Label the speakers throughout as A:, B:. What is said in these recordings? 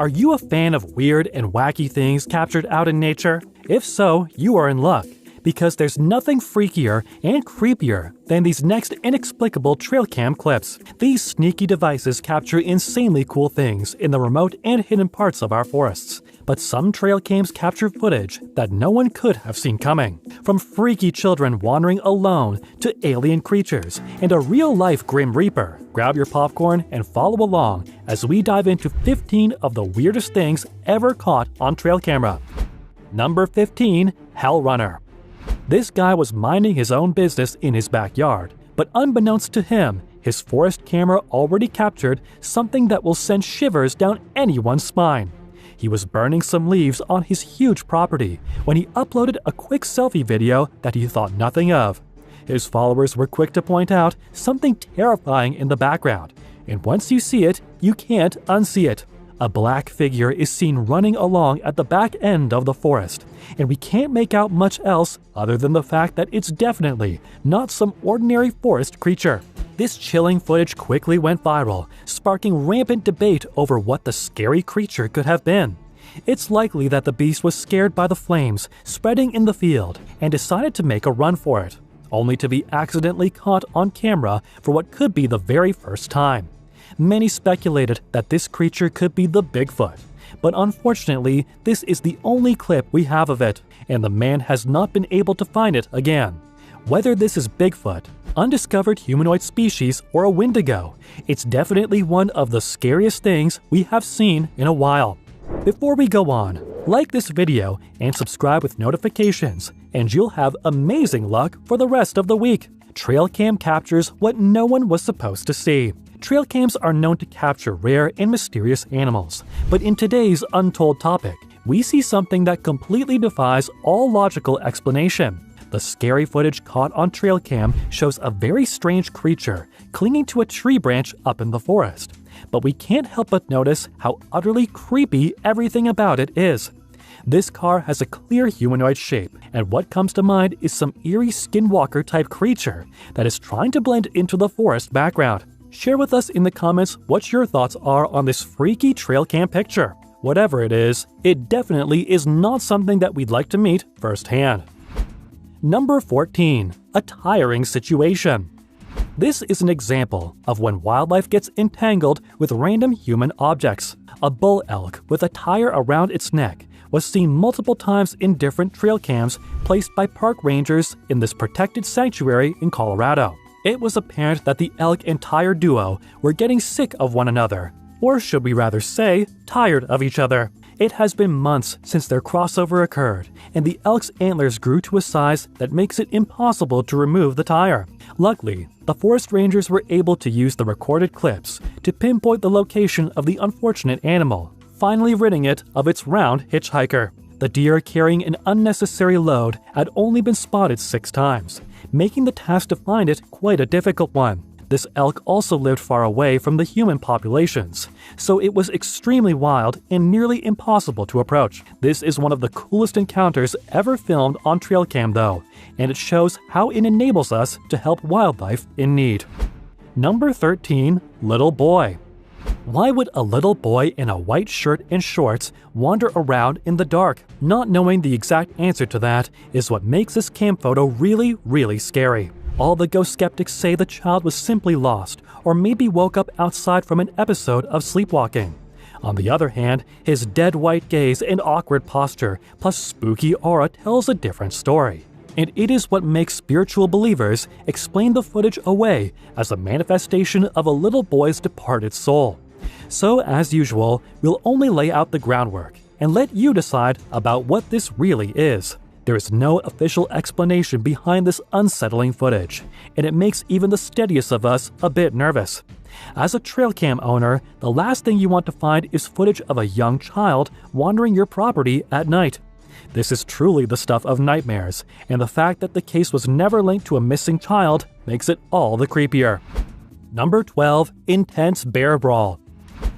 A: Are you a fan of weird and wacky things captured out in nature? If so, you are in luck, because there's nothing freakier and creepier than these next inexplicable trail cam clips. These sneaky devices capture insanely cool things in the remote and hidden parts of our forests. But some trail cams capture footage that no one could have seen coming. From freaky children wandering alone to alien creatures and a real-life Grim Reaper. Grab your popcorn and follow along as we dive into 15 of the weirdest things ever caught on trail camera. Number 15. Hell Runner. This guy was minding his own business in his backyard, but unbeknownst to him, his forest camera already captured something that will send shivers down anyone's spine. He was burning some leaves on his huge property when he uploaded a quick selfie video that he thought nothing of. His followers were quick to point out something terrifying in the background, and once you see it, you can't unsee it. A black figure is seen running along at the back end of the forest, and we can't make out much else other than the fact that it's definitely not some ordinary forest creature. This chilling footage quickly went viral, sparking rampant debate over what the scary creature could have been. It's likely that the beast was scared by the flames spreading in the field and decided to make a run for it, only to be accidentally caught on camera for what could be the very first time. Many speculated that this creature could be the Bigfoot, but unfortunately, this is the only clip we have of it, and the man has not been able to find it again. Whether this is Bigfoot, undiscovered humanoid species, or a Wendigo, it's definitely one of the scariest things we have seen in a while. Before we go on, like this video and subscribe with notifications, and you'll have amazing luck for the rest of the week. Trail cam captures what no one was supposed to see. Trail cams are known to capture rare and mysterious animals, but in today's untold topic, we see something that completely defies all logical explanation. The scary footage caught on trail cam shows a very strange creature clinging to a tree branch up in the forest, but we can't help but notice how utterly creepy everything about it is. This car has a clear humanoid shape, and what comes to mind is some eerie skinwalker type creature that is trying to blend into the forest background. Share with us in the comments what your thoughts are on this freaky trail cam picture. Whatever it is, it definitely is not something that we'd like to meet firsthand. Number 14. A tiring situation. This is an example of when wildlife gets entangled with random human objects. A bull elk with a tire around its neck was seen multiple times in different trail cams placed by park rangers in this protected sanctuary in Colorado. It was apparent that the elk and tire duo were getting sick of one another, or should we rather say, tired of each other. It has been months since their crossover occurred, and the elk's antlers grew to a size that makes it impossible to remove the tire. Luckily, the forest rangers were able to use the recorded clips to pinpoint the location of the unfortunate animal, finally ridding it of its round hitchhiker. The deer carrying an unnecessary load had only been spotted 6 times, making the task to find it quite a difficult one. This elk also lived far away from the human populations, so it was extremely wild and nearly impossible to approach. This is one of the coolest encounters ever filmed on trail cam though, and it shows how it enables us to help wildlife in need. Number 13. Little Boy. Why would a little boy in a white shirt and shorts wander around in the dark? Not knowing the exact answer to that is what makes this cam photo really scary. All the ghost skeptics say the child was simply lost, or maybe woke up outside from an episode of sleepwalking. On the other hand, his dead white gaze and awkward posture, plus spooky aura tells a different story. And it is what makes spiritual believers explain the footage away as a manifestation of a little boy's departed soul. So as usual, we'll only lay out the groundwork and let you decide about what this really is. There is no official explanation behind this unsettling footage, and it makes even the steadiest of us a bit nervous. As a trail cam owner, the last thing you want to find is footage of a young child wandering your property at night. This is truly the stuff of nightmares, and the fact that the case was never linked to a missing child makes it all the creepier. Number 12. Intense bear brawl.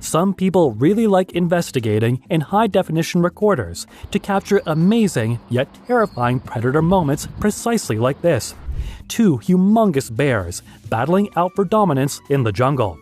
A: Some people really like investigating in high-definition recorders to capture amazing yet terrifying predator moments precisely like this. 2 humongous bears battling out for dominance in the jungle.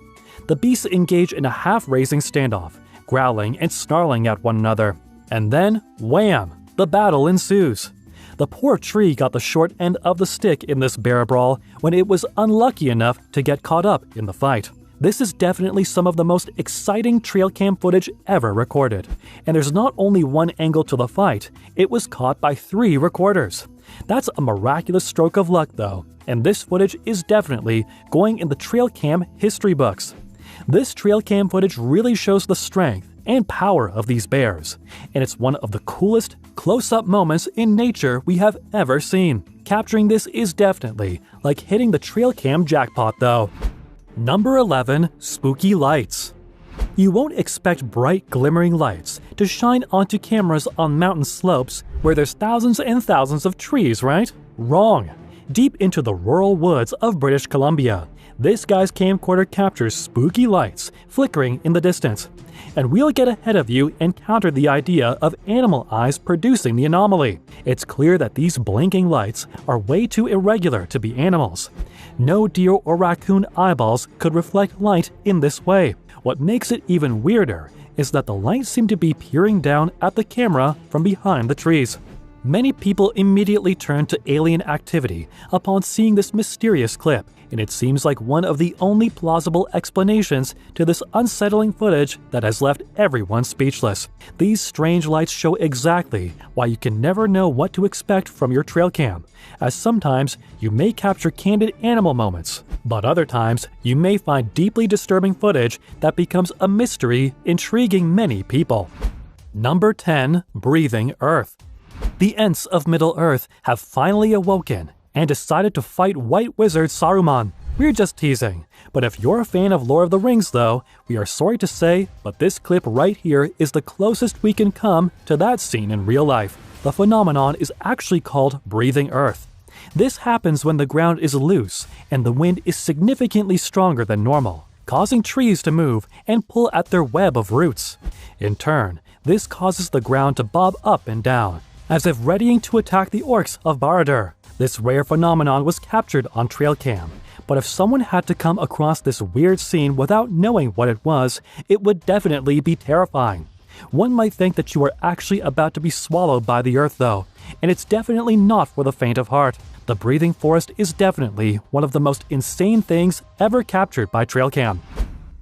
A: The beasts engage in a half-raising standoff, growling and snarling at one another. And then, wham! The battle ensues. The poor tree got the short end of the stick in this bear brawl when it was unlucky enough to get caught up in the fight. This is definitely some of the most exciting trail cam footage ever recorded. And there's not only one angle to the fight, it was caught by 3 recorders. That's a miraculous stroke of luck though, and this footage is definitely going in the trail cam history books. This trail cam footage really shows the strength and power of these bears, and it's one of the coolest close-up moments in nature we have ever seen. Capturing this is definitely like hitting the trail cam jackpot though. Number 11. Spooky lights. You won't expect bright glimmering lights to shine onto cameras on mountain slopes where there's thousands and thousands of trees, right? Wrong. Deep into the rural woods of British Columbia, this guy's camcorder captures spooky lights flickering in the distance. And we'll get ahead of you and counter the idea of animal eyes producing the anomaly. It's clear that these blinking lights are way too irregular to be animals. No deer or raccoon eyeballs could reflect light in this way. What makes it even weirder is that the lights seem to be peering down at the camera from behind the trees. Many people immediately turned to alien activity upon seeing this mysterious clip, and it seems like one of the only plausible explanations to this unsettling footage that has left everyone speechless. These strange lights show exactly why you can never know what to expect from your trail cam, as sometimes you may capture candid animal moments, but other times you may find deeply disturbing footage that becomes a mystery intriguing many people. Number 10. Breathing Earth. The Ents of Middle-earth have finally awoken and decided to fight White Wizard Saruman. We're just teasing. But if you're a fan of Lord of the Rings though, we are sorry to say, but this clip right here is the closest we can come to that scene in real life. The phenomenon is actually called breathing earth. This happens when the ground is loose and the wind is significantly stronger than normal, causing trees to move and pull at their web of roots. In turn, this causes the ground to bob up and down, as if readying to attack the orcs of Barad-dûr. This rare phenomenon was captured on trail cam, but if someone had to come across this weird scene without knowing what it was, it would definitely be terrifying. One might think that you are actually about to be swallowed by the earth though, and it's definitely not for the faint of heart. The breathing forest is definitely one of the most insane things ever captured by trail cam.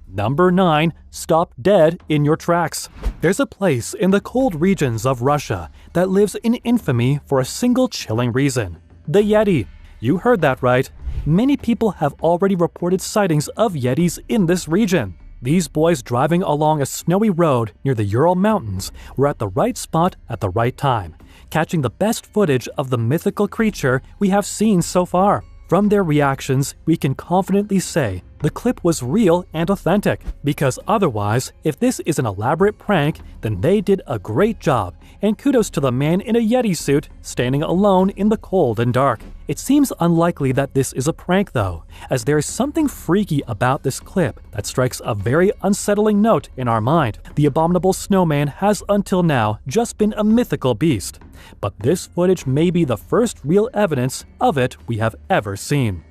A: Number 9. Stop dead in your tracks. There's a place in the cold regions of Russia that lives in infamy for a single chilling reason. The Yeti. You heard that right. Many people have already reported sightings of Yetis in this region. These boys driving along a snowy road near the Ural Mountains were at the right spot at the right time, catching the best footage of the mythical creature we have seen so far. From their reactions, we can confidently say the clip was real and authentic, because otherwise, if this is an elaborate prank, then they did a great job, and kudos to the man in a Yeti suit standing alone in the cold and dark. It seems unlikely that this is a prank though, as there is something freaky about this clip that strikes a very unsettling note in our mind. The abominable snowman has until now just been a mythical beast, but this footage may be the first real evidence of it we have ever seen.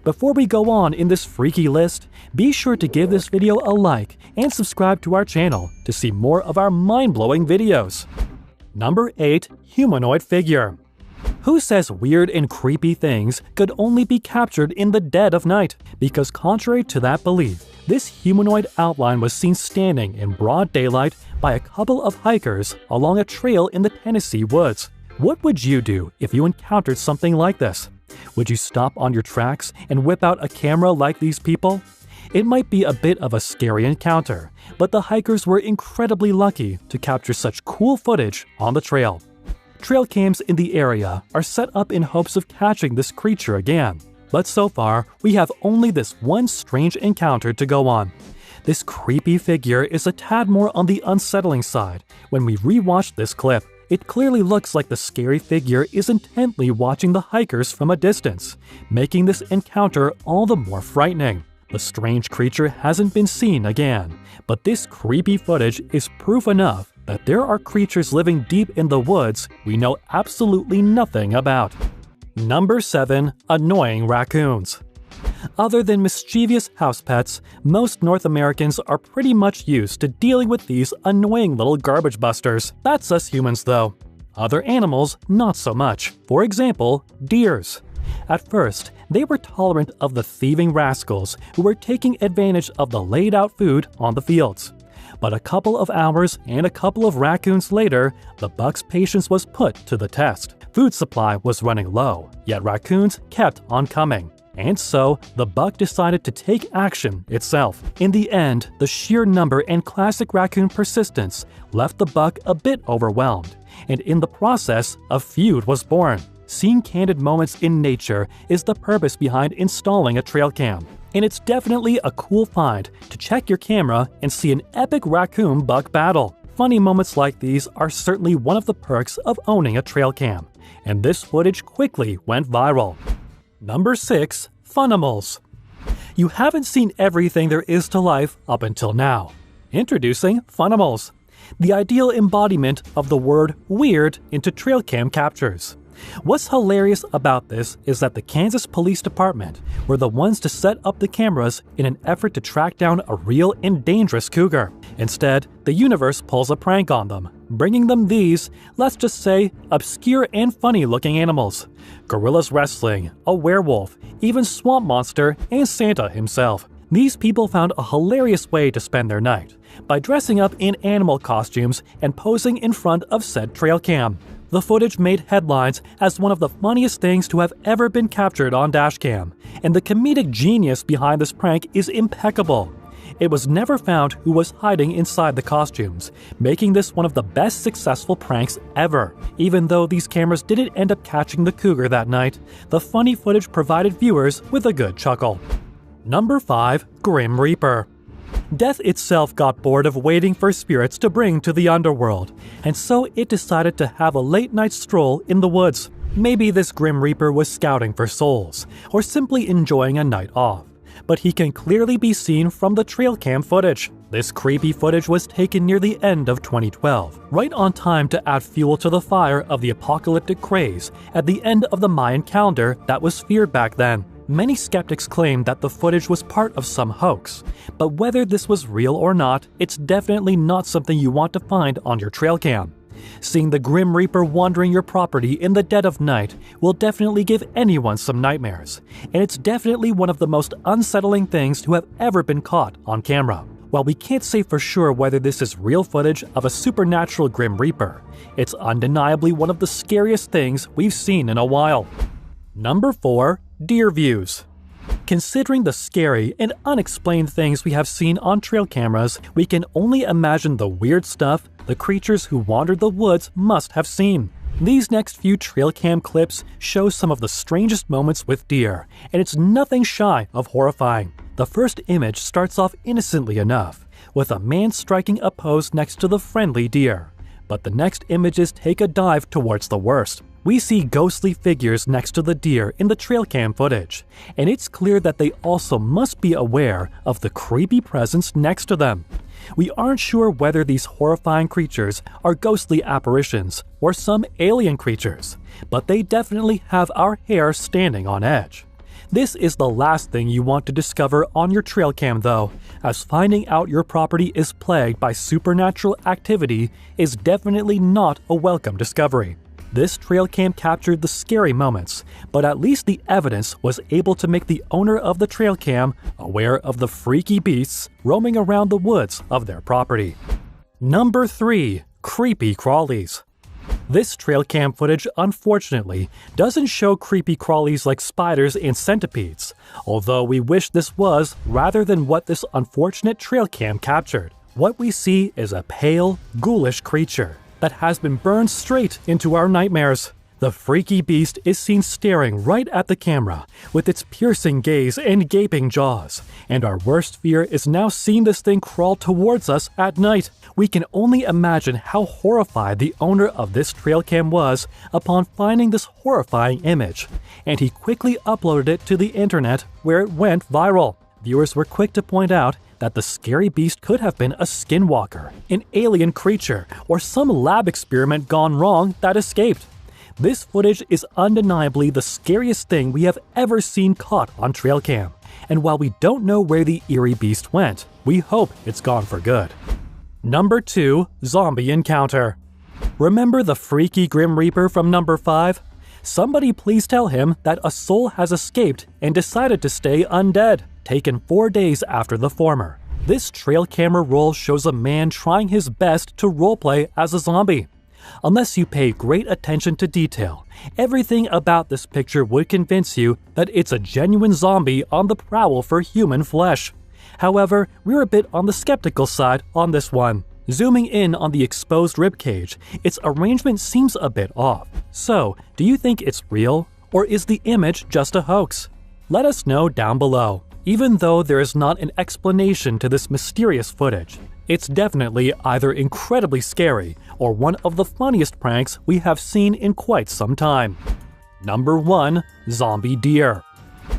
A: Before we go on in this freaky list, be sure to give this video a like and subscribe to our channel to see more of our mind-blowing videos. Number 8. Humanoid Figure. Who says weird and creepy things could only be captured in the dead of night? Because contrary to that belief, this humanoid outline was seen standing in broad daylight by a couple of hikers along a trail in the Tennessee woods. What would you do if you encountered something like this? Would you stop on your tracks and whip out a camera like these people? It might be a bit of a scary encounter, but the hikers were incredibly lucky to capture such cool footage on the trail. Trail cams in the area are set up in hopes of catching this creature again, but so far we have only this one strange encounter to go on. This creepy figure is a tad more on the unsettling side when we rewatch this clip. It clearly looks like the scary figure is intently watching the hikers from a distance, making this encounter all the more frightening. The strange creature hasn't been seen again, but this creepy footage is proof enough that there are creatures living deep in the woods we know absolutely nothing about. Number 7. Annoying raccoons. Other than mischievous house pets, most North Americans are pretty much used to dealing with these annoying little garbage busters. That's us humans though. Other animals, not so much. For example, deers. At first, they were tolerant of the thieving rascals who were taking advantage of the laid-out food on the fields. But a couple of hours and a couple of raccoons later, the buck's patience was put to the test. Food supply was running low, yet raccoons kept on coming. And so, the buck decided to take action itself. In the end, the sheer number and classic raccoon persistence left the buck a bit overwhelmed, and in the process, a feud was born. Seeing candid moments in nature is the purpose behind installing a trail cam. And it's definitely a cool find to check your camera and see an epic raccoon-buck battle. Funny moments like these are certainly one of the perks of owning a trail cam, and this footage quickly went viral. Number 6. Funimals. You haven't seen everything there is to life up until now. Introducing Funimals, the ideal embodiment of the word weird into trail cam captures. What's hilarious about this is that the Kansas Police Department were the ones to set up the cameras in an effort to track down a real and dangerous cougar. Instead, the universe pulls a prank on them, bringing them these, let's just say, obscure and funny-looking animals. Gorillas wrestling, a werewolf, even Swamp Monster, and Santa himself. These people found a hilarious way to spend their night, by dressing up in animal costumes and posing in front of said trail cam. The footage made headlines as one of the funniest things to have ever been captured on dashcam, and the comedic genius behind this prank is impeccable. It was never found who was hiding inside the costumes, making this one of the best successful pranks ever. Even though these cameras didn't end up catching the cougar that night, the funny footage provided viewers with a good chuckle. Number 5. Grim Reaper. Death itself got bored of waiting for spirits to bring to the underworld, and so it decided to have a late-night stroll in the woods. Maybe this Grim Reaper was scouting for souls, or simply enjoying a night off. But he can clearly be seen from the trail cam footage. This creepy footage was taken near the end of 2012, right on time to add fuel to the fire of the apocalyptic craze at the end of the Mayan calendar that was feared back then. Many skeptics claim that the footage was part of some hoax, but whether this was real or not, it's definitely not something you want to find on your trail cam. Seeing the Grim Reaper wandering your property in the dead of night will definitely give anyone some nightmares, and it's definitely one of the most unsettling things to have ever been caught on camera. While we can't say for sure whether this is real footage of a supernatural Grim Reaper, it's undeniably one of the scariest things we've seen in a while. Number 4. Deer views. Considering the scary and unexplained things we have seen on trail cameras, we can only imagine the weird stuff the creatures who wandered the woods must have seen. These next few trail cam clips show some of the strangest moments with deer, and it's nothing shy of horrifying. The first image starts off innocently enough, with a man striking a pose next to the friendly deer. But the next images take a dive towards the worst. We see ghostly figures next to the deer in the trail cam footage, and it's clear that they also must be aware of the creepy presence next to them. We aren't sure whether these horrifying creatures are ghostly apparitions or some alien creatures, but they definitely have our hair standing on edge. This is the last thing you want to discover on your trail cam though, as finding out your property is plagued by supernatural activity is definitely not a welcome discovery. This trail cam captured the scary moments, but at least the evidence was able to make the owner of the trail cam aware of the freaky beasts roaming around the woods of their property. Number 3. Creepy crawlies. This trail cam footage, unfortunately, doesn't show creepy crawlies like spiders and centipedes, although we wish this was rather than what this unfortunate trail cam captured. What we see is a pale, ghoulish creature that has been burned straight into our nightmares. The freaky beast is seen staring right at the camera with its piercing gaze and gaping jaws, and our worst fear is now seeing this thing crawl towards us at night. We can only imagine how horrified the owner of this trail cam was upon finding this horrifying image, and he quickly uploaded it to the internet where it went viral. Viewers were quick to point out that the scary beast could have been a skinwalker, an alien creature, or some lab experiment gone wrong that escaped. This footage is undeniably the scariest thing we have ever seen caught on trail cam, and while we don't know where the eerie beast went, we hope it's gone for good. Number 2. Zombie Encounter. Remember the freaky Grim Reaper from number 5? Somebody please tell him that a soul has escaped and decided to stay undead, taken 4 days after the former. This trail camera roll shows a man trying his best to roleplay as a zombie. Unless you pay great attention to detail, everything about this picture would convince you that it's a genuine zombie on the prowl for human flesh. However, we're a bit on the skeptical side on this one. Zooming in on the exposed ribcage, its arrangement seems a bit off. So, do you think it's real, or is the image just a hoax? Let us know down below. Even though there is not an explanation to this mysterious footage, it's definitely either incredibly scary or one of the funniest pranks we have seen in quite some time. Number 1. Zombie Deer.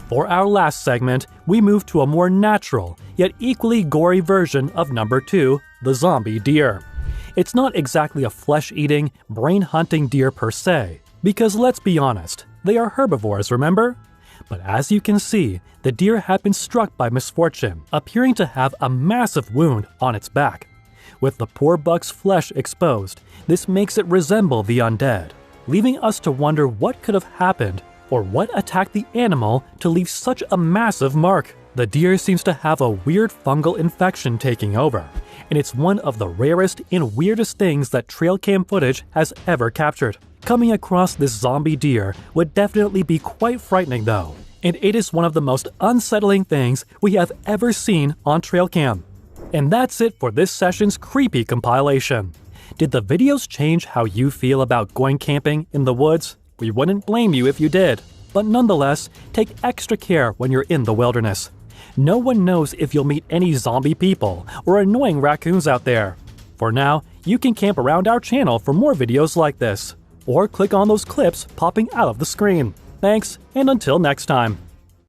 A: For our last segment, we move to a more natural, yet equally gory version of number 2, the zombie deer. It's not exactly a flesh-eating, brain-hunting deer per se, because let's be honest, they are herbivores, remember? But as you can see, the deer had been struck by misfortune, appearing to have a massive wound on its back. With the poor buck's flesh exposed, this makes it resemble the undead, leaving us to wonder what could have happened or what attacked the animal to leave such a massive mark. The deer seems to have a weird fungal infection taking over, and it's one of the rarest and weirdest things that trail cam footage has ever captured. Coming across this zombie deer would definitely be quite frightening though, and it is one of the most unsettling things we have ever seen on trail cam. And that's it for this session's creepy compilation. Did the videos change how you feel about going camping in the woods? We wouldn't blame you if you did, but nonetheless, take extra care when you're in the wilderness. No one knows if you'll meet any zombie people or annoying raccoons out there. For now, you can camp around our channel for more videos like this, or click on those clips popping out of the screen. Thanks, and until next time.